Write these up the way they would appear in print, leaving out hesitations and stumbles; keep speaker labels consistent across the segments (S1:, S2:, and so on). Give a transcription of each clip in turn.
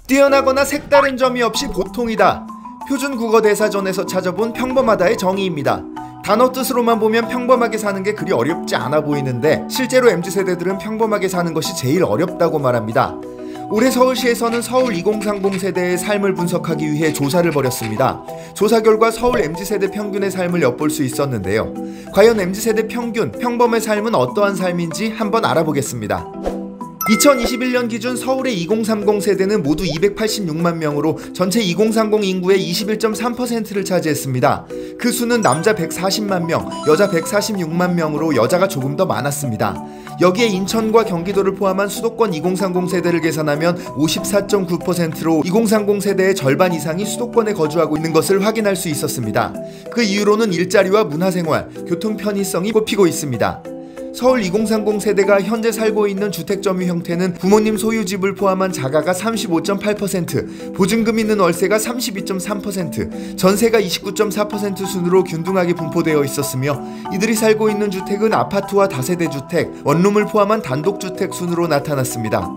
S1: 뛰어나거나 색다른 점이 없이 보통이다. 표준 국어 대사전에서 찾아본 평범하다의 정의입니다. 단어 뜻으로만 보면 평범하게 사는 게 그리 어렵지 않아 보이는데 실제로 MZ세대들은 평범하게 사는 것이 제일 어렵다고 말합니다. 올해 서울시에서는 서울 2030 세대의 삶을 분석하기 위해 조사를 벌였습니다. 조사 결과 서울 MZ세대 평균의 삶을 엿볼 수 있었는데요. 과연 MZ세대 평균, 평범의 삶은 어떠한 삶인지 한번 알아보겠습니다. 2021년 기준 서울의 2030 세대는 모두 286만 명으로 전체 2030 인구의 21.3%를 차지했습니다. 그 수는 남자 140만 명, 여자 146만 명으로 여자가 조금 더 많았습니다. 여기에 인천과 경기도를 포함한 수도권 2030 세대를 계산하면 54.9%로 2030 세대의 절반 이상이 수도권에 거주하고 있는 것을 확인할 수 있었습니다. 그 이유로는 일자리와 문화생활, 교통 편의성이 꼽히고 있습니다. 서울 2030 세대가 현재 살고 있는 주택점유 형태는 부모님 소유집을 포함한 자가가 35.8%, 보증금 있는 월세가 32.3%, 전세가 29.4% 순으로 균등하게 분포되어 있었으며 이들이 살고 있는 주택은 아파트와 다세대 주택, 원룸을 포함한 단독주택 순으로 나타났습니다.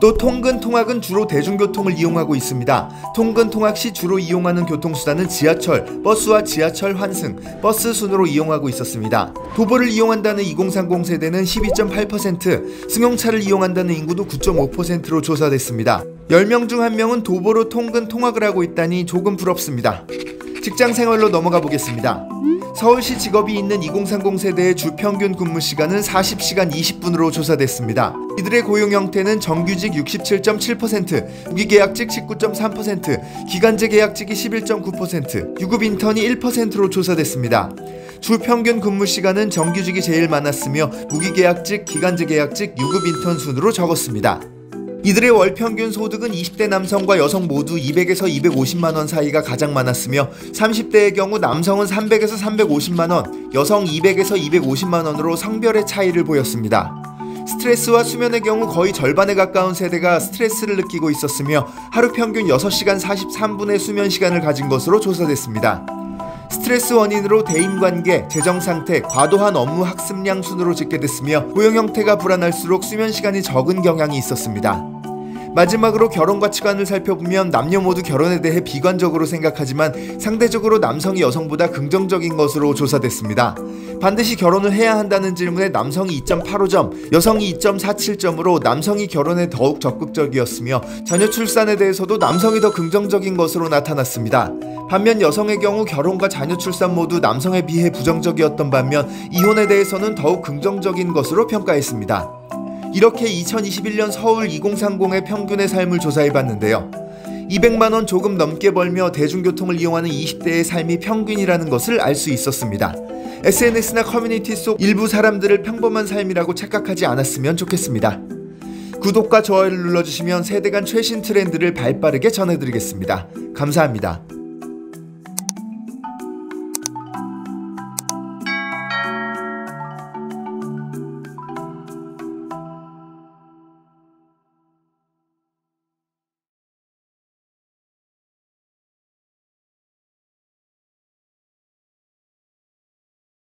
S1: 또 통근, 통학은 주로 대중교통을 이용하고 있습니다. 통근, 통학 시 주로 이용하는 교통수단은 지하철, 버스와 지하철 환승, 버스 순으로 이용하고 있었습니다. 도보를 이용한다는 2030 세대는 12.8%, 승용차를 이용한다는 인구도 9.5%로 조사됐습니다. 10명 중 1명은 도보로 통근, 통학을 하고 있다니 조금 부럽습니다. 직장 생활로 넘어가 보겠습니다. 서울시 직업이 있는 2030 세대의 주 평균 근무 시간은 40시간 20분으로 조사됐습니다. 이들의 고용 형태는 정규직 67.7%, 무기계약직 19.3%, 기간제 계약직이 11.9%, 유급 인턴이 1%로 조사됐습니다. 주 평균 근무 시간은 정규직이 제일 많았으며 무기계약직, 기간제 계약직, 유급 인턴 순으로 적었습니다. 이들의 월 평균 소득은 20대 남성과 여성 모두 200에서 250만원 사이가 가장 많았으며 30대의 경우 남성은 300에서 350만원, 여성 200에서 250만원으로 성별의 차이를 보였습니다. 스트레스와 수면의 경우 거의 절반에 가까운 세대가 스트레스를 느끼고 있었으며 하루 평균 6시간 43분의 수면 시간을 가진 것으로 조사됐습니다. 스트레스 원인으로 대인관계, 재정상태, 과도한 업무 학습량 순으로 집계됐으며 고용 형태가 불안할수록 수면 시간이 적은 경향이 있었습니다. 마지막으로 결혼 가치관을 살펴보면 남녀 모두 결혼에 대해 비관적으로 생각하지만 상대적으로 남성이 여성보다 긍정적인 것으로 조사됐습니다. 반드시 결혼을 해야 한다는 질문에 남성이 2.85점, 여성이 2.47점으로 남성이 결혼에 더욱 적극적이었으며 자녀 출산에 대해서도 남성이 더 긍정적인 것으로 나타났습니다. 반면 여성의 경우 결혼과 자녀 출산 모두 남성에 비해 부정적이었던 반면 이혼에 대해서는 더욱 긍정적인 것으로 평가했습니다. 이렇게 2021년 서울 2030의 평균의 삶을 조사해봤는데요. 200만원 조금 넘게 벌며 대중교통을 이용하는 20대의 삶이 평균이라는 것을 알 수 있었습니다. SNS나 커뮤니티 속 일부 사람들을 평범한 삶이라고 착각하지 않았으면 좋겠습니다. 구독과 좋아요를 눌러주시면 세대 간 최신 트렌드를 발빠르게 전해드리겠습니다. 감사합니다.